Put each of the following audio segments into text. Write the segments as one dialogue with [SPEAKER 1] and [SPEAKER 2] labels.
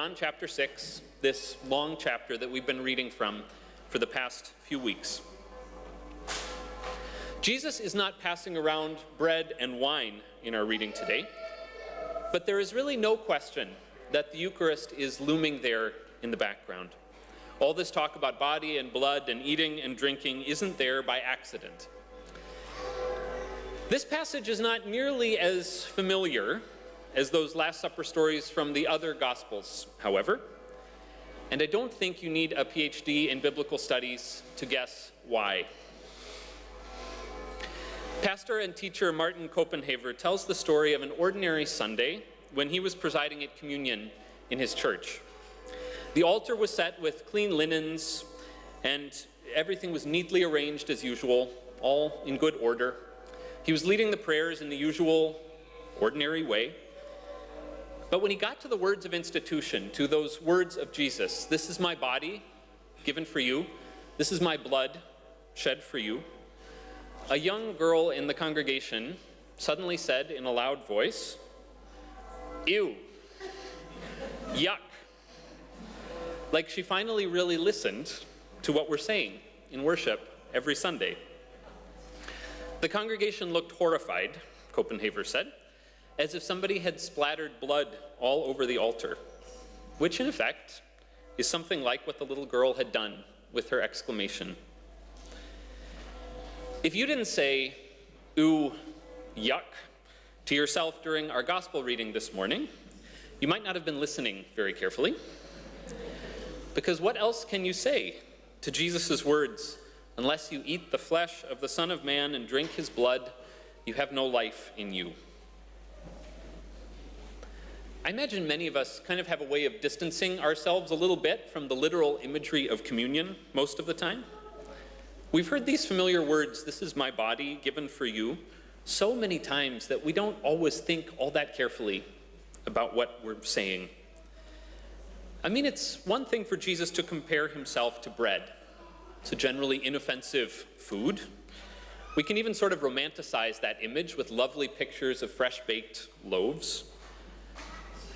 [SPEAKER 1] John chapter 6, this long chapter that we've been reading from for the past few weeks. Jesus is not passing around bread and wine in our reading today, but there is really no question that the Eucharist is looming there in the background. All this talk about body and blood and eating and drinking isn't there by accident. This passage is not nearly as familiar as those Last Supper stories from the other Gospels, however, and I don't think you need a PhD in biblical studies to guess why. Pastor and teacher Martin Copenhaver tells the story of an ordinary Sunday when he was presiding at communion in his church. The altar was set with clean linens, and everything was neatly arranged as usual, all in good order. He was leading the prayers in the usual, ordinary way. But when he got to the words of institution, to those words of Jesus, "This is my body given for you, this is my blood shed for you," a young girl in the congregation suddenly said in a loud voice, "Ew, yuck," like she finally really listened to what we're saying in worship every Sunday. The congregation looked horrified, Copenhaver said, as if somebody had splattered blood all over the altar, which in effect is something like what the little girl had done with her exclamation. If you didn't say, "Ooh, yuck," to yourself during our gospel reading this morning, you might not have been listening very carefully. Because what else can you say to Jesus' words, "Unless you eat the flesh of the Son of Man and drink his blood, you have no life in you"? I imagine many of us kind of have a way of distancing ourselves a little bit from the literal imagery of communion most of the time. We've heard these familiar words, "This is my body given for you," so many times that we don't always think all that carefully about what we're saying. I mean, it's one thing for Jesus to compare himself to bread. It's a generally inoffensive food. We can even sort of romanticize that image with lovely pictures of fresh-baked loaves.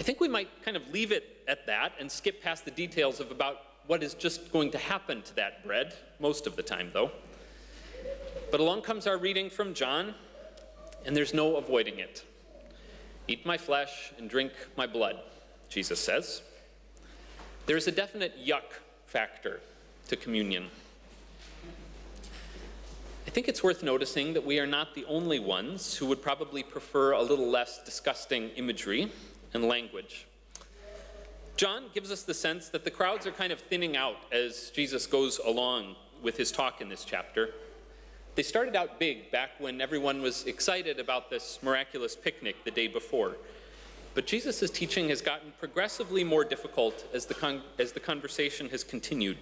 [SPEAKER 1] I think we might kind of leave it at that and skip past the details of about what is just going to happen to that bread, most of the time though. But along comes our reading from John, and there's no avoiding it. "Eat my flesh and drink my blood," Jesus says. There's a definite yuck factor to communion. I think it's worth noticing that we are not the only ones who would probably prefer a little less disgusting imagery and language. John gives us the sense that the crowds are kind of thinning out as Jesus goes along with his talk in this chapter. They started out big back when everyone was excited about this miraculous picnic the day before. But Jesus' teaching has gotten progressively more difficult as the conversation has continued.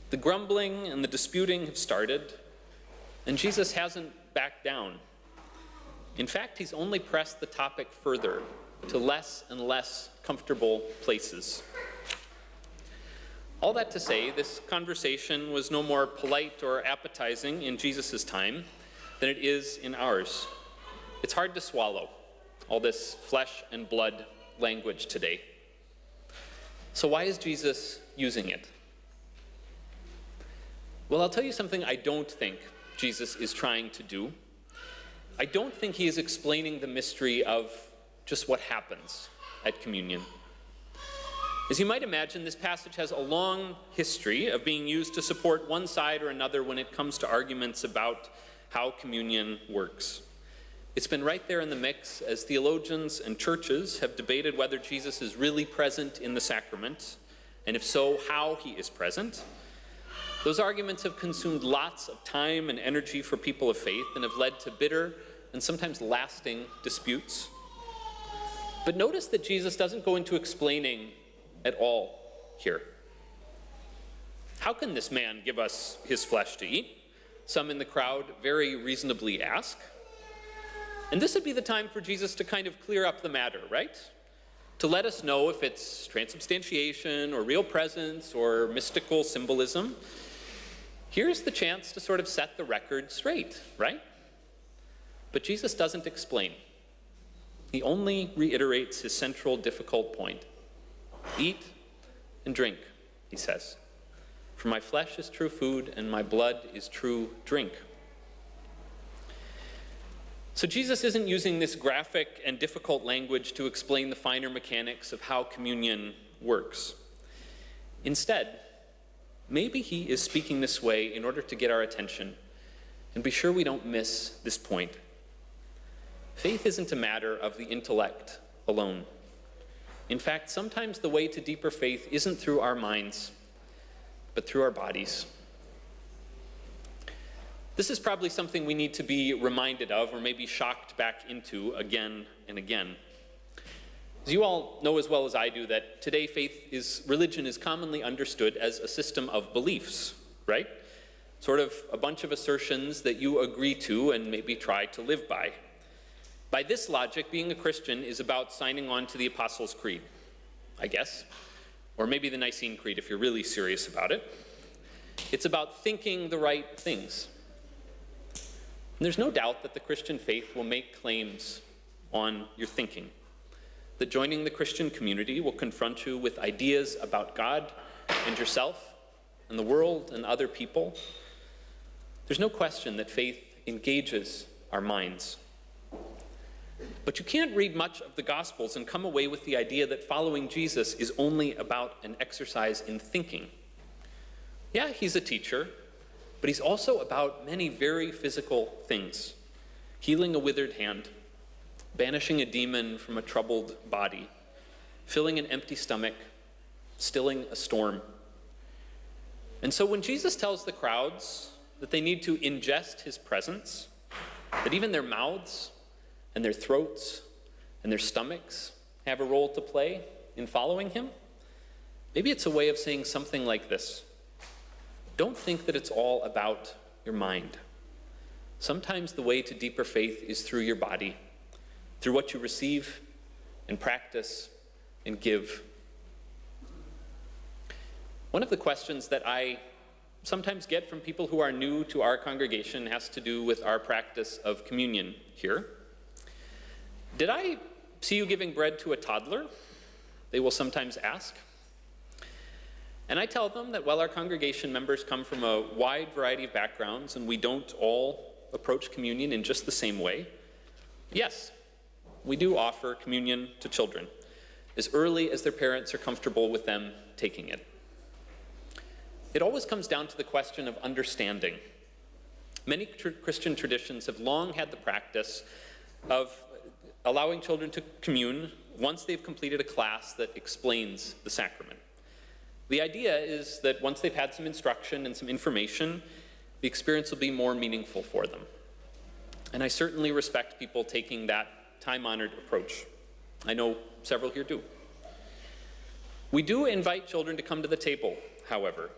[SPEAKER 1] The grumbling and the disputing have started, and Jesus hasn't backed down. In fact, he's only pressed the topic further to less and less comfortable places. All that to say, this conversation was no more polite or appetizing in Jesus' time than it is in ours. It's hard to swallow all this flesh and blood language today. So why is Jesus using it? Well, I'll tell you something I don't think Jesus is trying to do. I don't think he is explaining the mystery of just what happens at communion. As you might imagine, this passage has a long history of being used to support one side or another when it comes to arguments about how communion works. It's been right there in the mix as theologians and churches have debated whether Jesus is really present in the sacrament, and if so, how he is present. Those arguments have consumed lots of time and energy for people of faith and have led to bitter and sometimes lasting disputes. But notice that Jesus doesn't go into explaining at all here. How can this man give us his flesh to eat? Some in the crowd very reasonably ask. And this would be the time for Jesus to kind of clear up the matter, right? To let us know if it's transubstantiation or real presence or mystical symbolism. Here's the chance to sort of set the record straight, right? But Jesus doesn't explain. He only reiterates his central difficult point. Eat and drink, he says. For my flesh is true food, and my blood is true drink. So Jesus isn't using this graphic and difficult language to explain the finer mechanics of how communion works. Instead, maybe he is speaking this way in order to get our attention and be sure we don't miss this point. Faith isn't a matter of the intellect alone. In fact, sometimes the way to deeper faith isn't through our minds, but through our bodies. This is probably something we need to be reminded of, or maybe shocked back into again and again. As you all know as well as I do, that today religion is commonly understood as a system of beliefs, right? Sort of a bunch of assertions that you agree to and maybe try to live by. By this logic, being a Christian is about signing on to the Apostles' Creed, I guess, or maybe the Nicene Creed if you're really serious about it. It's about thinking the right things. And there's no doubt that the Christian faith will make claims on your thinking, that joining the Christian community will confront you with ideas about God and yourself and the world and other people. There's no question that faith engages our minds. But you can't read much of the Gospels and come away with the idea that following Jesus is only about an exercise in thinking. Yeah, he's a teacher, but he's also about many very physical things. Healing a withered hand, banishing a demon from a troubled body, filling an empty stomach, stilling a storm. And so when Jesus tells the crowds that they need to ingest his presence, that even their mouths and their throats and their stomachs have a role to play in following him, maybe it's a way of saying something like this: don't think that it's all about your mind. Sometimes the way to deeper faith is through your body, through what you receive and practice and give. One of the questions that I sometimes get from people who are new to our congregation has to do with our practice of communion here. Did I see you giving bread to a toddler? They will sometimes ask. And I tell them that while our congregation members come from a wide variety of backgrounds and we don't all approach communion in just the same way, yes, we do offer communion to children as early as their parents are comfortable with them taking it. It always comes down to the question of understanding. Many Christian traditions have long had the practice of allowing children to commune once they've completed a class that explains the sacrament. The idea is that once they've had some instruction and some information, the experience will be more meaningful for them. And I certainly respect people taking that time-honored approach. I know several here do. We do invite children to come to the table, however,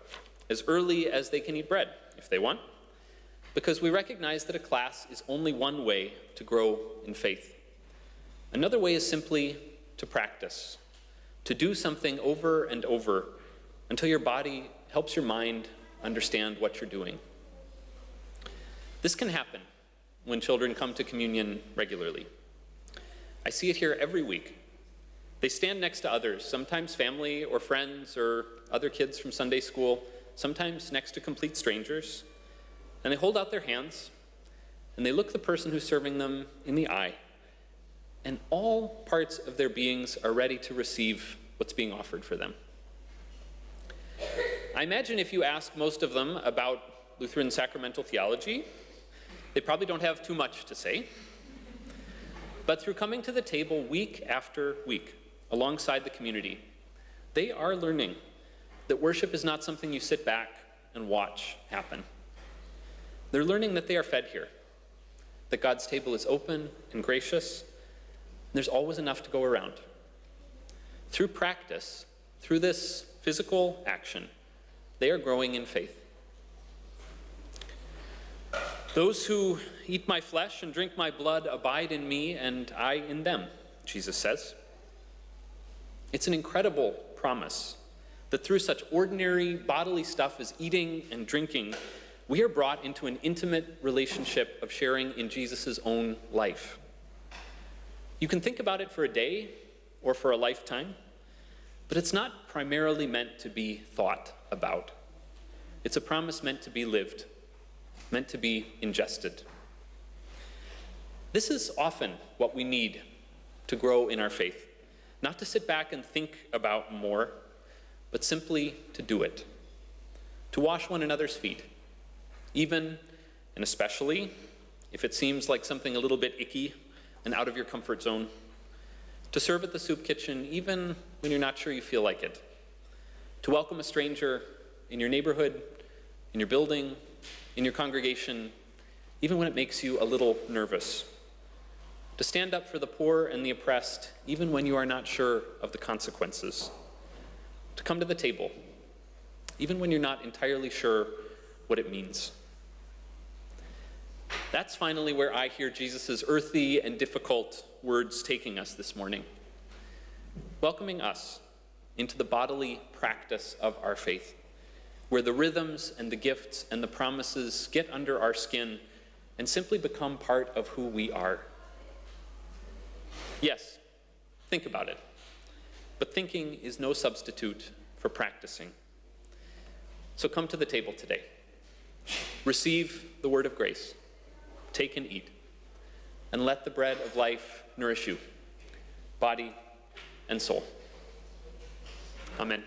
[SPEAKER 1] as early as they can eat bread, if they want, because we recognize that a class is only one way to grow in faith. Another way is simply to practice, to do something over and over until your body helps your mind understand what you're doing. This can happen when children come to communion regularly. I see it here every week. They stand next to others, sometimes family or friends or other kids from Sunday school, sometimes next to complete strangers, and they hold out their hands and they look the person who's serving them in the eye, and all parts of their beings are ready to receive what's being offered for them. I imagine if you ask most of them about Lutheran sacramental theology, they probably don't have too much to say. But through coming to the table week after week, alongside the community, they are learning that worship is not something you sit back and watch happen. They're learning that they are fed here, that God's table is open and gracious, and there's always enough to go around. Through practice, through this physical action, they are growing in faith. Those who eat my flesh and drink my blood abide in me and I in them, Jesus says. It's an incredible promise that through such ordinary bodily stuff as eating and drinking, we are brought into an intimate relationship of sharing in Jesus' own life. You can think about it for a day or for a lifetime, But it's not primarily meant to be thought about. It's a promise meant to be lived, meant to be ingested. This is often what we need to grow in our faith. Not to sit back and think about more, but simply to do it. To wash one another's feet, even and especially if it seems like something a little bit icky and out of your comfort zone. To serve at the soup kitchen, even when you're not sure you feel like it. To welcome a stranger in your neighborhood, in your building, in your congregation, even when it makes you a little nervous. To stand up for the poor and the oppressed, even when you are not sure of the consequences. To come to the table, even when you're not entirely sure what it means. That's finally where I hear Jesus' earthy and difficult words taking us this morning. Welcoming us into the bodily practice of our faith, where the rhythms and the gifts and the promises get under our skin and simply become part of who we are. Yes, think about it. But thinking is no substitute for practicing. So come to the table today. Receive the word of grace. Take and eat. And let the bread of life nourish you, body and soul. Amen.